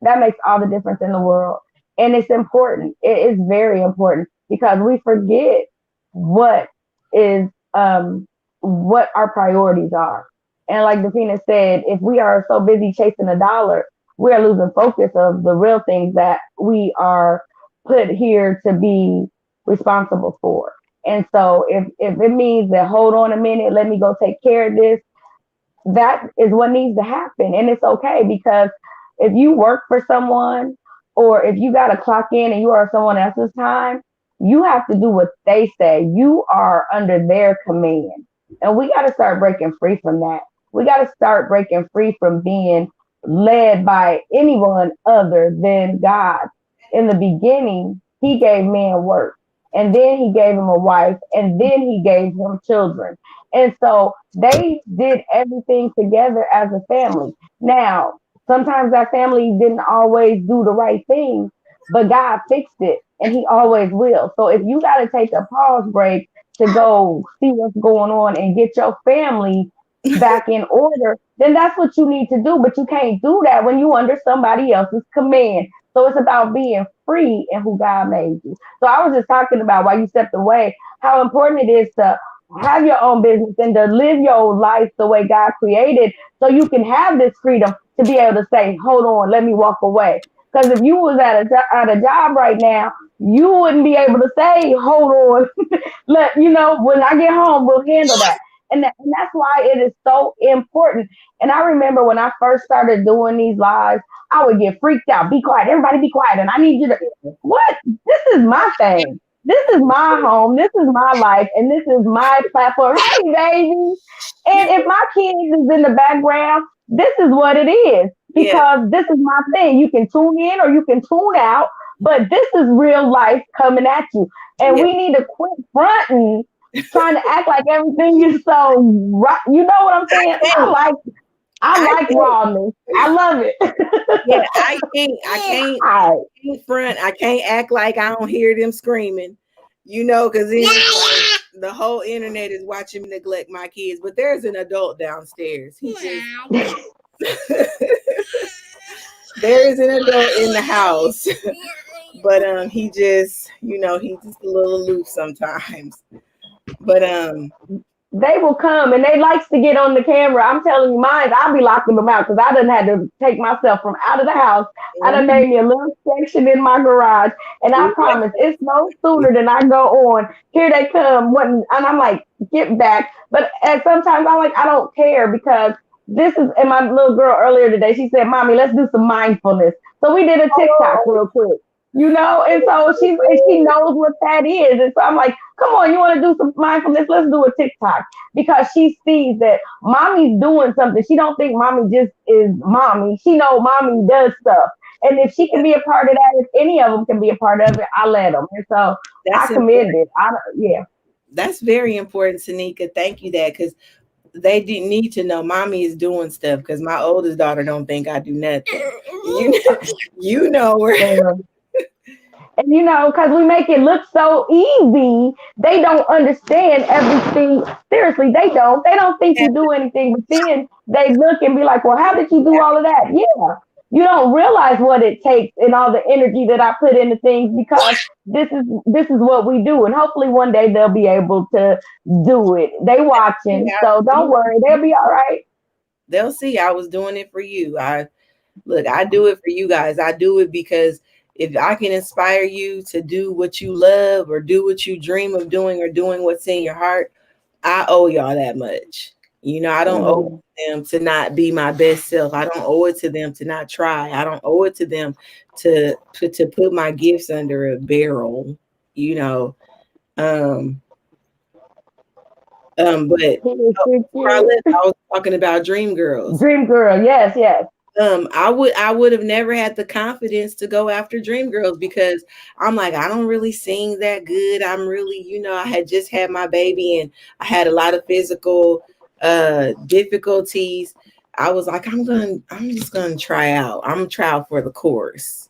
that makes all the difference in the world. And it's important. It is very important because we forget what is what our priorities are. And like Dafina said, if we are so busy chasing a dollar, we are losing focus of the real things that we are put here to be responsible for. And so if it means that, hold on a minute, let me go take care of this, that is what needs to happen. And it's okay, because if you work for someone, or if you got to clock in and you are someone else's time, you have to do what they say. You are under their command. And we got to start breaking free from that. We got to start breaking free from being led by anyone other than God. In the beginning, He gave man work, and then He gave him a wife, and then He gave him children. And so they did everything together as a family. Now, sometimes that family didn't always do the right thing, but God fixed it and he always will. So if you got to take a pause break to go see what's going on and get your family back in order, then that's what you need to do. But you can't do that when you under somebody else's command. So it's about being free in who God made you. So I was just talking about while you stepped away, how important it is to have your own business and to live your life the way God created so you can have this freedom to be able to say, hold on, let me walk away. Because if you was at a job right now, you wouldn't be able to say, hold on, let you know, when I get home, we'll handle that. And that's why it is so important. And I remember when I first started doing these lives, I would get freaked out. Be quiet, everybody be quiet. And I need you to, what? This is my thing. This is my home. This is my life. And this is my platform. Hey, baby. And if my kids is in the background, this is what it is Yeah. because this is my thing. You can tune in or you can tune out, but this is real life coming at you. And Yeah. we need to quit fronting, trying to act like everything is so right. You know what I'm saying? I I like can't. rawness. I love it. Yeah, I can't front. I can't act like I don't hear them screaming, because it's like the whole internet is watching me neglect my kids. But there's an adult downstairs. He just there is an adult in the house, but he just he's just a little aloof sometimes. But They will come and they likes to get on the camera. I'm telling you, mine, I'll be locking them out because I done had to take myself from out of the house. I done made me a little section in my garage. And I promise it's no sooner than I go on. Here they come. And I'm like, get back. But and sometimes I'm like, I don't care because this is, and my little girl earlier today, she said, Mommy, let's do some mindfulness. So we did a TikTok real quick. And so she knows what that is. And so I'm like, come on, you want to do some mindfulness? Let's do a TikTok because she sees that mommy's doing something. She don't think mommy just is mommy. She know mommy does stuff. And if she can be a part of that, if any of them can be a part of it, I let them. And so I that's commend important. it. Yeah. That's very important, Tanika. Thank you that because they didn't need to know mommy is doing stuff because my oldest daughter don't think I do nothing. You know, you know where. And because we make it look so easy, they don't understand everything. Seriously, they don't. They don't think you do anything, but then they look and be like, "Well, how did you do all of that?" Yeah, you don't realize what it takes and all the energy that I put into things because this is what we do, and hopefully one day they'll be able to do it. They watching, so don't worry, they'll be all right. They'll see I was doing it for you. I do it for you guys. I do it because if I can inspire you to do what you love or do what you dream of doing or doing what's in your heart, I owe y'all that much. I don't owe them to not be my best self. I don't owe it to them to not try. I don't owe it to them to put my gifts under a barrel, you know. Um, but before I left, I was talking about Dream Girls. Dream girl, yes, yes. I would have never had the confidence to go after Dream Girls because I'm like, I don't really sing that good. I'm really, I had just had my baby and I had a lot of physical difficulties. I was like, I'm just gonna try out. I'm gonna try out for the chorus.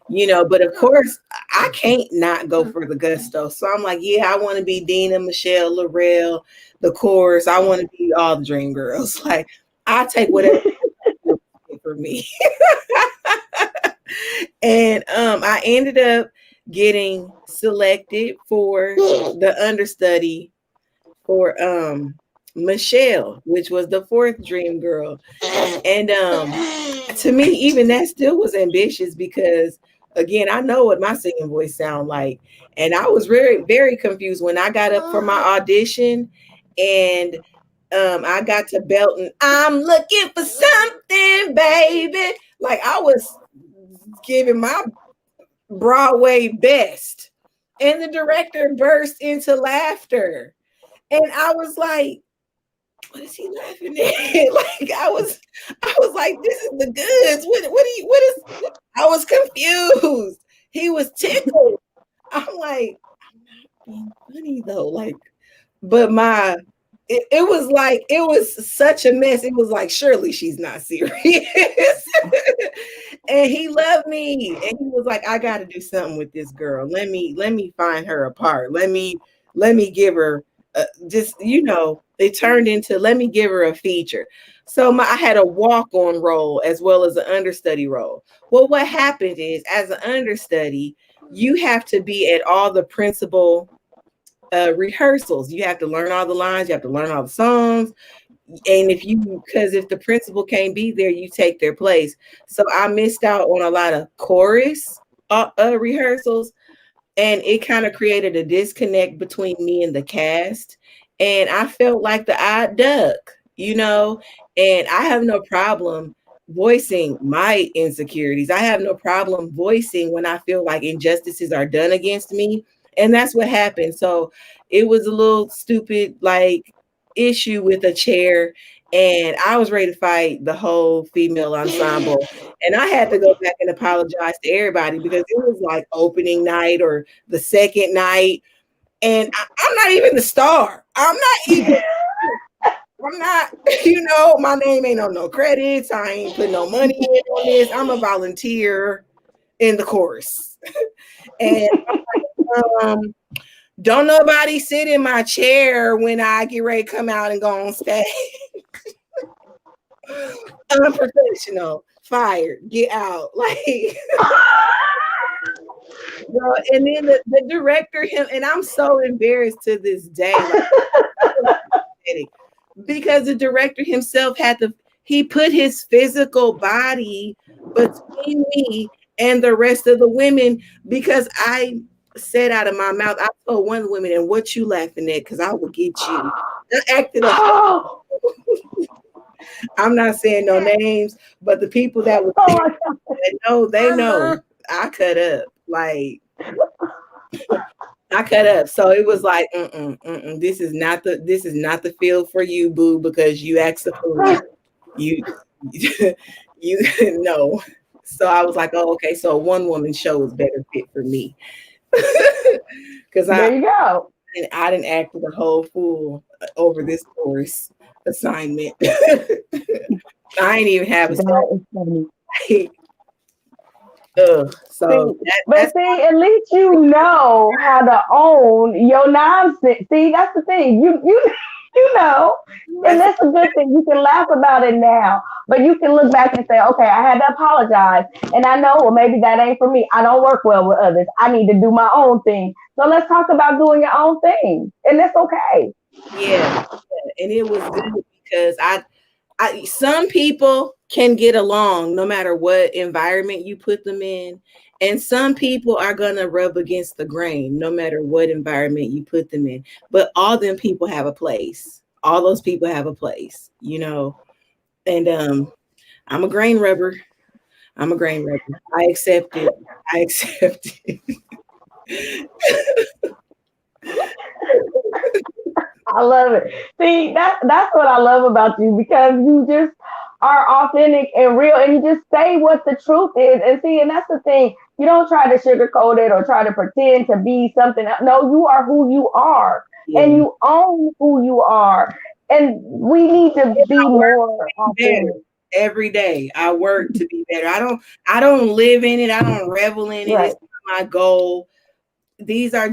But of course I can't not go for the gusto. So I'm like, yeah, I want to be Dina, Michelle, Laurel, the chorus. I want to be all the Dream Girls. Like I take whatever for me. And I ended up getting selected for the understudy for Michelle, which was the fourth Dream Girl. And to me, even that still was ambitious because again, I know what my singing voice sound like. And I was very, very confused when I got up for my audition and I got to belting, I'm looking for something, baby. Like I was giving my Broadway best. And the director burst into laughter. And I was like, what is he laughing at? Like I was like, this is the goods. I was confused. He was tickled. I'm like, I'm not being funny though. Like, but it was like, it was such a mess. It was like, surely she's not serious. And he loved me. And he was like, I gotta do something with this girl. Let me find her apart. Let me give her just, it turned into, let me give her a feature. So I had a walk-on role as well as an understudy role. Well, what happened is, as an understudy, you have to be at all the principal rehearsals. You have to learn all the lines, you have to learn all the songs. And because if the principal can't be there, you take their place. So I missed out on a lot of chorus rehearsals, and it kind of created a disconnect between me and the cast. And I felt like the odd duck. And I have no problem voicing my insecurities. I have no problem voicing when I feel like injustices are done against me. And that's what happened. So it was a little stupid, like, issue with a chair. And I was ready to fight the whole female ensemble. And I had to go back and apologize to everybody because it was like opening night or the second night. And I'm not even the star. I'm not, my name ain't on no credits. I ain't putting no money in on this. I'm a volunteer in the chorus. And don't nobody sit in my chair when I get ready to come out and go on stage. Unprofessional, fired, get out. Like, girl, and then the director, him, and I'm so embarrassed to this day. Like, because the director himself he put his physical body between me and the rest of the women, because I said out of my mouth, I told one of the women, and what you laughing at? Because I will get you. I acted up. I'm not saying no names, but the people that were they know I cut up. Like, I cut up. So it was like, this is not the field for you, boo, because you asked the fool. You know. So I was like, oh, okay. So a one woman show is better fit for me. Because there you go. I didn't act the whole fool over this course assignment. I ain't even have a song. So at least you know how to own your nonsense. See, that's the thing. You know, and that's a good thing. You can laugh about it now, but you can look back and say, okay, I had to apologize, and I know, well, maybe that ain't for me. I don't work well with others. I need to do my own thing. So let's talk about doing your own thing, and that's okay. Yeah, and it was good because some people can get along no matter what environment you put them in. And some people are going to rub against the grain no matter what environment you put them in. But all them people have a place. All those people have a place, And I'm a grain rubber. I accept it. I love it. See, that's what I love about you, because you just are authentic and real, and you just say what the truth is. And see, and that's the thing. You don't try to sugarcoat it or try to pretend to be something else. No, you are who you are, and you own who you are. And we need to be more authentic. Every day I work to be better. I don't live in it. I don't revel in it. Right. It's not my goal. These are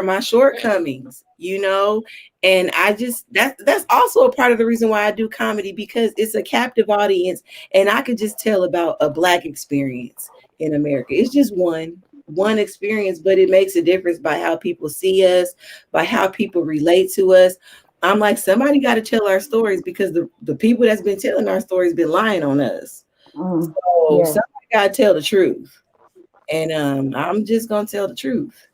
my shortcomings, and that's also a part of the reason why I do comedy, because it's a captive audience, and I could just tell about a Black experience in America. It's just one experience, but it makes a difference by how people see us, by how people relate to us. I'm like, somebody got to tell our stories, because the people that's been telling our stories been lying on us. So somebody got to tell the truth. And I'm just going to tell the truth.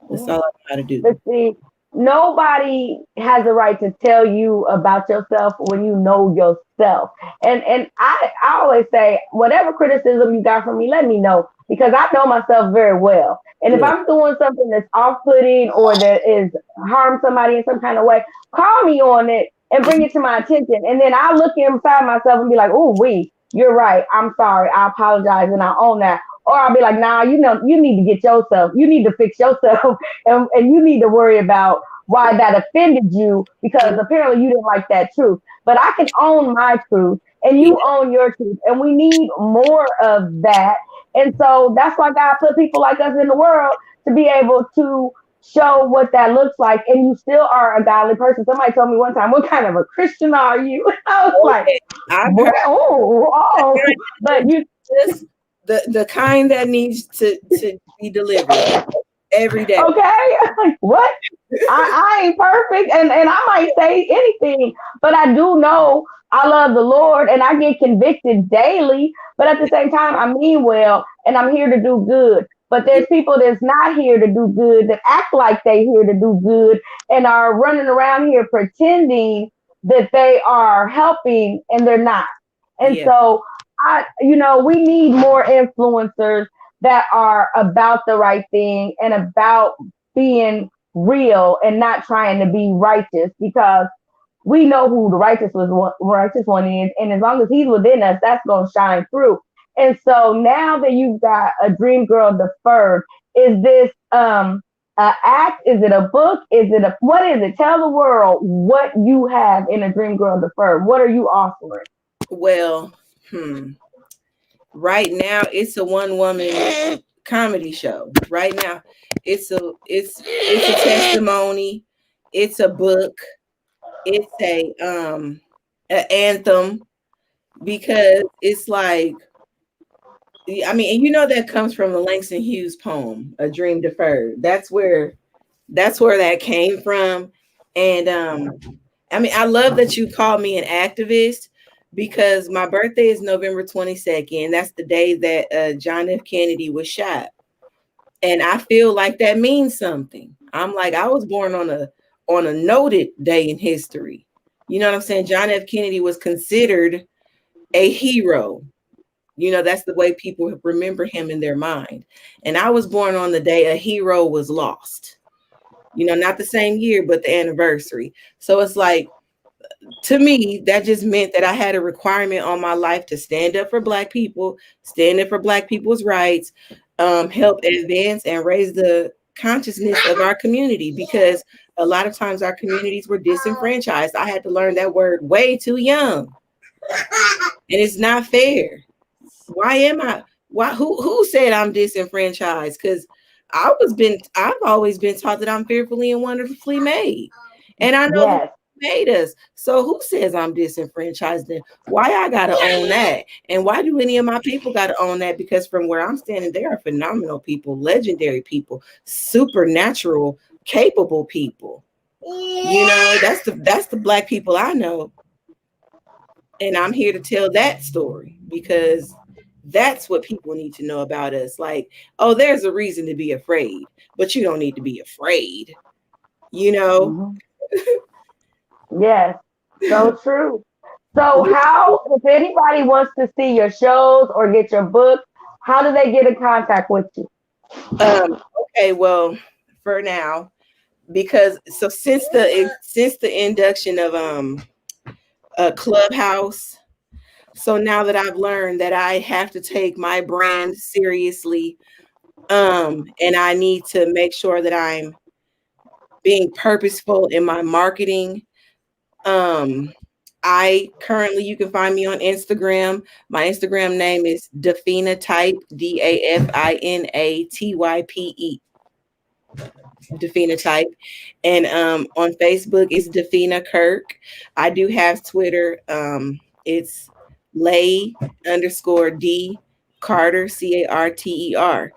That's all I know how to do. But see, nobody has a right to tell you about yourself when you know yourself. And I always say, whatever criticism you got from me, let me know, because I know myself very well. And if I'm doing something that's off-putting or that is harm somebody in some kind of way, call me on it and bring it to my attention. And then I'll look inside myself and be like, oh, you're right. I'm sorry. I apologize, and I own that. Or I'll be like, nah, you need to get yourself, you need to fix yourself, and you need to worry about why that offended you, because apparently you didn't like that truth. But I can own my truth and Yeah, you own your truth. And we need more of that. And so that's why God put people like us in the world to be able to show what that looks like. And you still are a godly person. Somebody told me one time, "What kind of a Christian are you?" I was like, okay. I've "Well, heard oh, but you this, the kind that needs to be delivered every day. okay?" What? I ain't perfect, and I might say anything, but I do know I love the Lord and I get convicted daily. But at the same time, I mean well, and I'm here to do good. But Yeah, there's people that's not here to do good, that act like they here to do good and are running around here pretending that they are helping and they're not. And yeah, so we need more influencers that are about the right thing and about being real and not trying to be righteous, because we know who the righteous one is, and as long as he's within us, that's gonna shine through. And so now that you've got a Dream Girl Deferred, is this a act? Is it a book? Is it a what is it? Tell the world what you have in a Dream Girl Deferred. What are you offering? well, right now it's a one woman comedy show. Right now, it's a testimony, it's a book, it's a anthem, because it's like, I mean, and you know that comes from the Langston Hughes poem, "A Dream Deferred." That's where that came from. And I mean, I love that you called me an activist, because my birthday is November 22nd. That's the day that John F. Kennedy was shot. And I feel like that means something. I'm like, I was born on a noted day in history. You know what I'm saying? John F. Kennedy was considered a hero. You know, that's the way people remember him in their mind. And I was born on the day a hero was lost. You know, not the same year, but the anniversary. So it's like, to me, that just meant that I had a requirement on my life to stand up for Black people, stand up for Black people's rights, help advance and raise the consciousness of our community, because a lot of times our communities were disenfranchised. I had to learn that word way too young, and it's not fair. Why am I? Why? Who said I'm disenfranchised? Because I've always been taught that I'm fearfully and wonderfully made, and I know who Yes. made us. So who says I'm disenfranchised? Then why I gotta own that? And why do any of my people gotta own that? Because from where I'm standing, they are phenomenal people, legendary people, supernatural, capable people. You know, that's the Black people I know, and I'm here to tell that story, because that's what people need to know about us. Like, oh, there's a reason to be afraid, but you don't need to be afraid, you know? Hmm. Yes. So true. So how, if anybody wants to see your shows or get your book, how do they get in contact with you? Okay, well, for now, because so since the induction of a Clubhouse, so now that I've learned that I have to take my brand seriously, and I need to make sure that I'm being purposeful in my marketing. Um, I currently, you can find me on Instagram. My Instagram name is Dafina Type, DAFINATYPE, Dafina Type. And on Facebook, it's Dafina Kirk. I do have Twitter. It's Lay underscore D Carter, CARTER.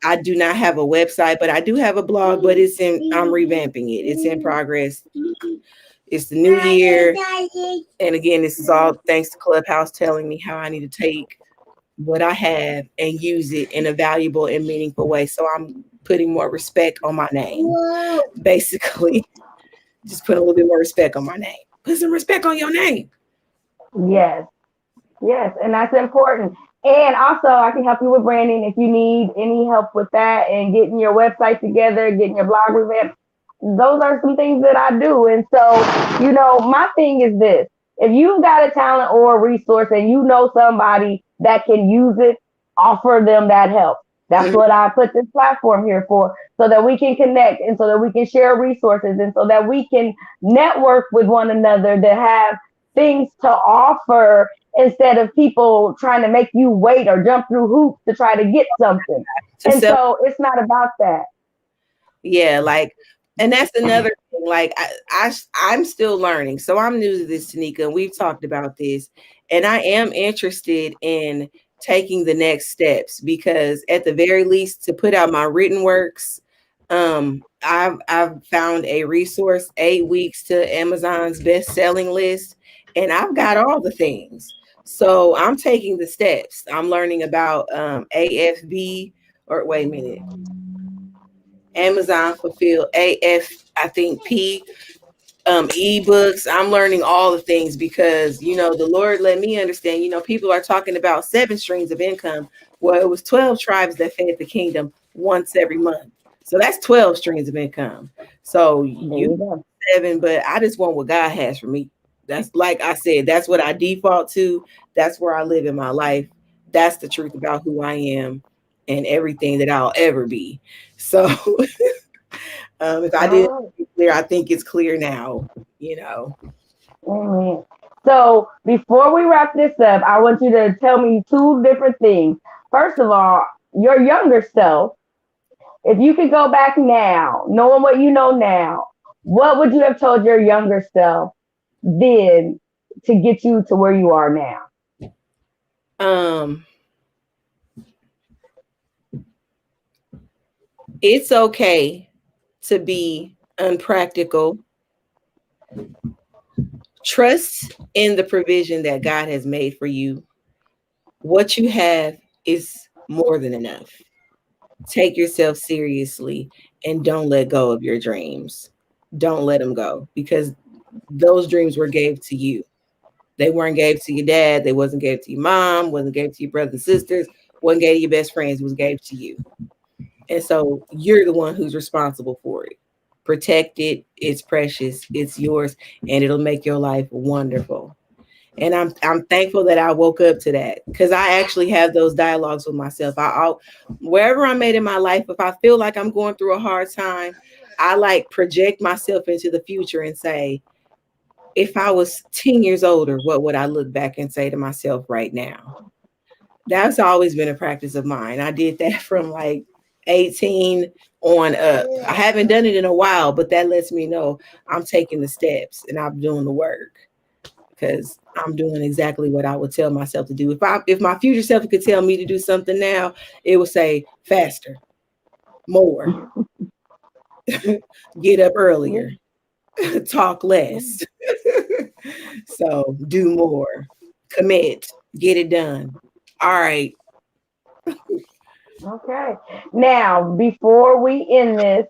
I do not have a website, but I do have a blog, but I'm revamping it. It's in progress. It's the new year. And again, this is all thanks to Clubhouse telling me how I need to take what I have and use it in a valuable and meaningful way. So I'm putting more respect on my name. Basically, just put a little bit more respect on my name. Put some respect on your name. Yes. Yes, and that's important. And also, I can help you with branding if you need any help with that and getting your website together, getting your blog revamped. Those are some things that I do. And so, my thing is this: if you've got a talent or a resource and you know somebody that can use it, offer them that help. That's what I put this platform here for, so that we can connect and so that we can share resources and so that we can network with one another that have things to offer instead of people trying to make you wait or jump through hoops to try to get something. to And sell. so it's not about that. Yeah, like, and that's another thing. Like, I'm still learning, so I'm new to this, Tanika, and we've talked about this, and I am interested in taking the next steps because, at the very least, to put out my written works, I've found a resource, 8 weeks to Amazon's best selling list, and I've got all the things. So I'm taking the steps. I'm learning about AFB, or wait a minute, Amazon fulfill AF, I think P, ebooks. I'm learning all the things because the Lord let me understand. People are talking about 7 streams of income. Well, it was 12 tribes that fed the kingdom once every month. So that's 12 streams of income. So There you you go. 7, but I just want what God has for me. That's, like I said, that's what I default to. That's where I live in my life. That's the truth about who I am and everything that I'll ever be. So if I didn't All make it clear, I think it's clear now. You know. right. Amen. So before we wrap this up, I want you to tell me two different things. First of all, your younger self, if you could go back now, knowing what you know now, what would you have told your younger self then to get you to where you are now? Um, it's okay to be unpractical. Trust in the provision that God has made for you. What you have is more than enough. Take yourself seriously and don't let go of your dreams. Don't let them go because those dreams were gave to you. They weren't gave to your dad. They wasn't gave to your mom. Wasn't gave to your brothers and sisters. Wasn't gave to your best friends. It was gave to you. And so you're the one who's responsible for it. Protect it. It's precious. It's yours, and it'll make your life wonderful. And I'm thankful that I woke up to that because I actually have those dialogues with myself. I'll wherever I'm at in my life, if I feel like I'm going through a hard time, I like project myself into the future and say, if I was 10 years older, what would I look back and say to myself right now? That's always been a practice of mine. I did that from like 18 on up. I haven't done it in a while, but that lets me know I'm taking the steps and I'm doing the work because I'm doing exactly what I would tell myself to do. If my future self could tell me to do something now, it would say faster, more, get up earlier, talk less. So do more, commit, get it done. All right. Okay. Now, before we end this,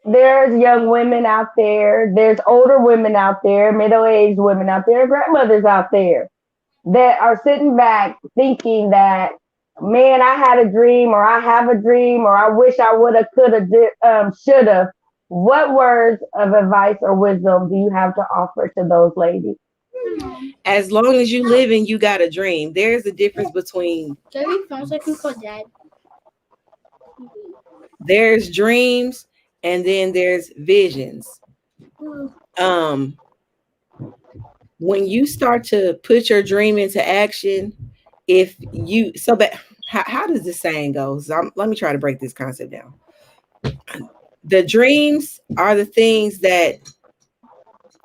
there's young women out there, there's older women out there, middle aged women out there, grandmothers out there that are sitting back thinking that, man, I had a dream, or I have a dream, or I wish I would have, could have, should have. What words of advice or wisdom do you have to offer to those ladies? As long as you live and you got a dream, there's a difference between there's dreams and then there's visions. Um, when you start to put your dream into action, if you so but how does this saying go? So let me try to break this concept down. The dreams are the things that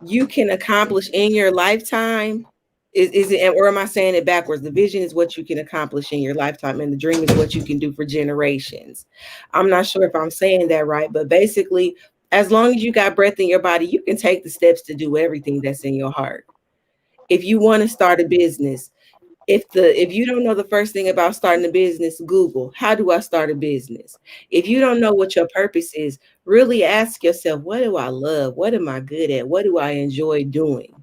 you can accomplish in your lifetime. Is it, or am I saying it backwards? The vision is what you can accomplish in your lifetime, and the dream is what you can do for generations. I'm not sure if I'm saying that right, but basically, as long as you got breath in your body, you can take the steps to do everything that's in your heart. If you want to start a business, if you don't know the first thing about starting a business, Google, how do I start a business? If you don't know what your purpose is, really ask yourself, what do I love? What am I good at? What do I enjoy doing?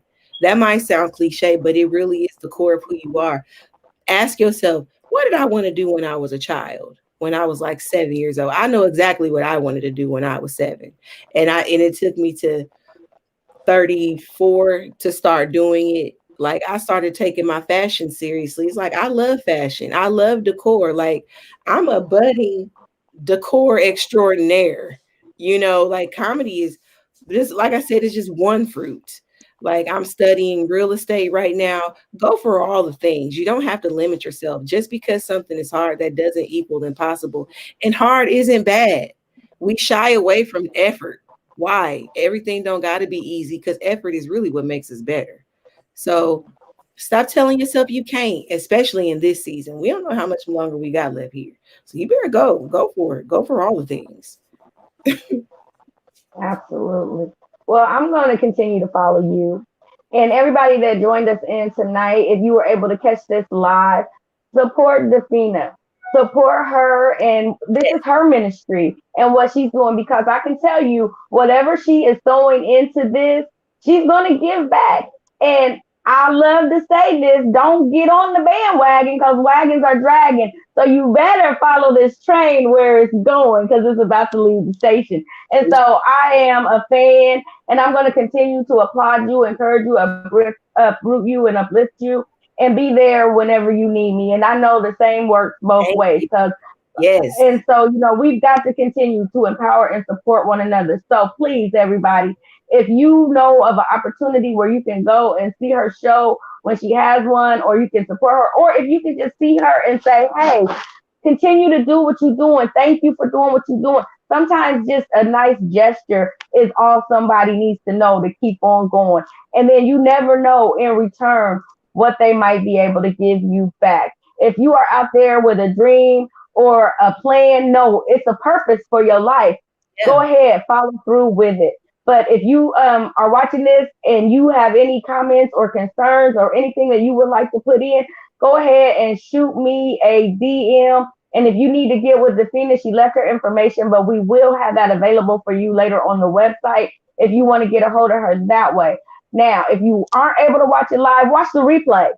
That might sound cliche, but it really is the core of who you are. Ask yourself, what did I want to do when I was a child? When I was like 7 years old? I know exactly what I wanted to do when I was 7. And it took me to 34 to start doing it. Like I started taking my fashion seriously. It's like I love fashion. I love decor. Like I'm a budding decor extraordinaire. You know, like comedy is this, like I said, it's just one fruit. Like I'm studying real estate right now. Go for all the things. You don't have to limit yourself. Just because something is hard, that doesn't equal impossible. And hard isn't bad. We shy away from effort. Why? Everything don't got to be easy because effort is really what makes us better. So stop telling yourself you can't, especially in this season. We don't know how much longer we got left here. So you better go for it. Go for all the things. Absolutely. Well, I'm going to continue to follow you. And everybody that joined us in tonight, if you were able to catch this live, support Dafina. Support her. And this is her ministry and what she's doing because I can tell you, whatever she is throwing into this, she's going to give back. And I love to say this, don't get on the bandwagon because wagons are dragging. So you better follow this train where it's going because it's about to leave the station. And so I am a fan, and I'm going to continue to applaud you, encourage you, uproot you, and uplift you, and be there whenever you need me. And I know the same works both Thank ways you. because Yes. and so, we've got to continue to empower and support one another. So please, everybody, if you know of an opportunity where you can go and see her show when she has one, or you can support her, or if you can just see her and say, hey, continue to do what you're doing. Thank you for doing what you're doing. Sometimes just a nice gesture is all somebody needs to know to keep on going. And then you never know in return what they might be able to give you back. If you are out there with a dream or a plan, no, it's a purpose for your life. Go Yeah. ahead, follow through with it. But if you are watching this and you have any comments or concerns or anything that you would like to put in, go ahead and shoot me a DM. And if you need to get with Dafina, she left her information, but we will have that available for you later on the website if you want to get a hold of her that way. Now, if you aren't able to watch it live, watch the replay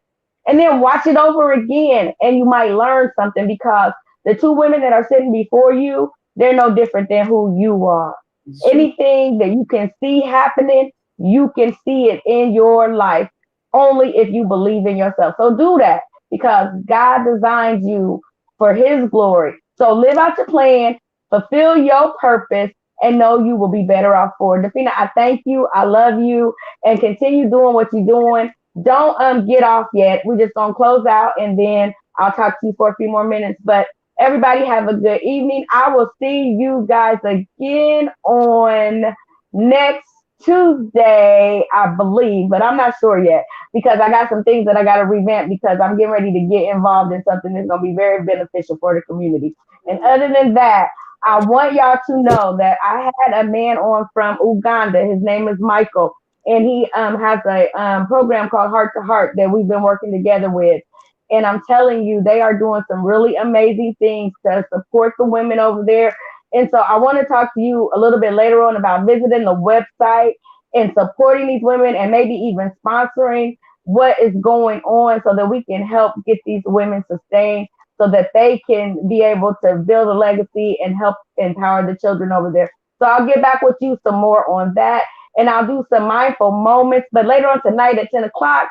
and then watch it over again, and you might learn something because the two women that are sitting before you, they're no different than who you are. It's true. Anything that you can see happening, you can see it in your life only if you believe in yourself. So do that because God designed you for his glory. So live out your plan, fulfill your purpose, and know you will be better off for it. Dafina, I thank you. I love you and continue doing what you're doing. Don't get off yet. We're just gonna close out and then I'll talk to you for a few more minutes. But everybody have a good evening. I will see you guys again on next Tuesday, I believe, but I'm not sure yet because I got some things that I got to revamp because I'm getting ready to get involved in something that's going to be very beneficial for the community. And other than that, I want y'all to know that I had a man on from Uganda. His name is Michael, and he has a program called Heart to Heart that we've been working together with. And I'm telling you, they are doing some really amazing things to support the women over there. And so I want to talk to you a little bit later on about visiting the website and supporting these women and maybe even sponsoring what is going on so that we can help get these women sustained so that they can be able to build a legacy and help empower the children over there. So I'll get back with you some more on that. And I'll do some mindful moments. But later on tonight at 10 o'clock,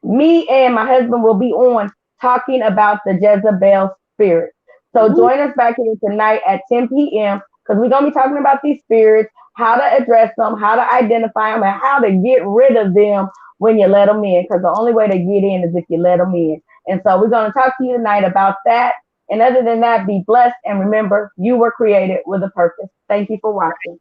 me and my husband will be on talking about the Jezebel spirit. So Ooh, join us back here tonight at 10 p.m. because we're going to be talking about these spirits, how to address them, how to identify them, and how to get rid of them when you let them in. Because the only way to get in is if you let them in. And so we're going to talk to you tonight about that. And other than that, be blessed and remember, you were created with a purpose. Thank you for watching.